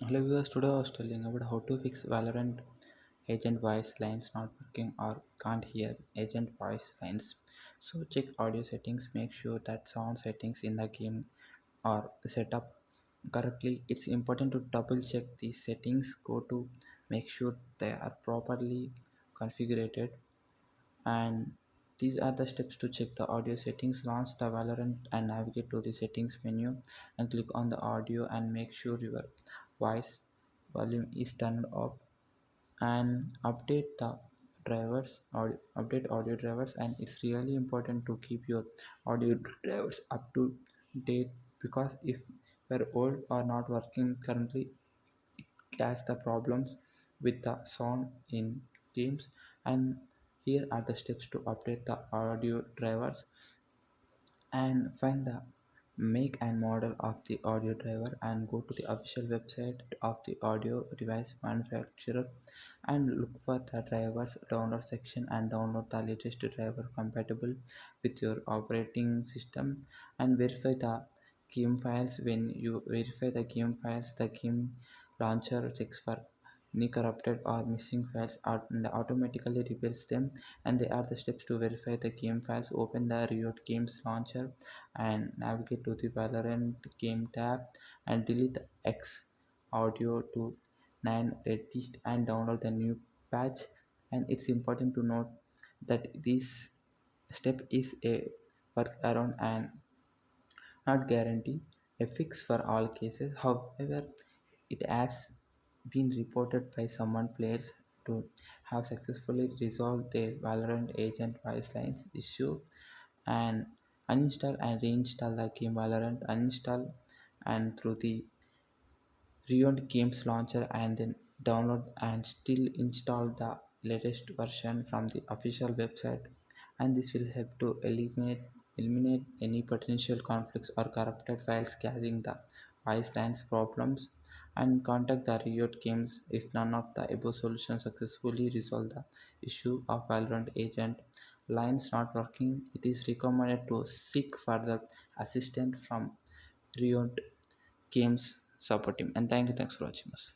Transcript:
Hello viewers, today I was telling about how to fix Valorant agent voice lines not working or can't hear agent voice lines. So check audio settings, make sure that sound settings in the game are set up correctly. It's important to double check these settings, go to make sure they are properly configured, and these are the steps to check the audio settings. Launch the Valorant and navigate to the settings menu and click on the audio and make sure your voice volume is turned up, and update audio drivers. And it's really important to keep your audio drivers up to date, because if they're old or not working currently, catch the problems with the sound in games. And here are the steps to update the audio drivers. And find the make and model of the audio driver and go to the official website of the audio device manufacturer and look for the drivers download section and download the latest driver compatible with your operating system. And verify the game files. When you verify the game files, the game launcher checks for any corrupted or missing files and automatically repairs them. And they are the steps to verify the game files. Open the Riot Games launcher and navigate to the Valorant game tab and delete the X audio to 9 latest and download the new patch. And it's important to note that this step is a workaround and not guarantee a fix for all cases. However, it has been reported by someone players to have successfully resolved their Valorant agent voice lines issue. And uninstall and reinstall the game Valorant, uninstall and through the Riot Games launcher, and then download and still install the latest version from the official website. And this will help to eliminate any potential conflicts or corrupted files causing the voice lines problems. And contact the Riot Games if none of the above solutions successfully resolve the issue of Valorant agent lines not working. It is recommended to seek further assistance from Riot Games support team. And thanks for watching us.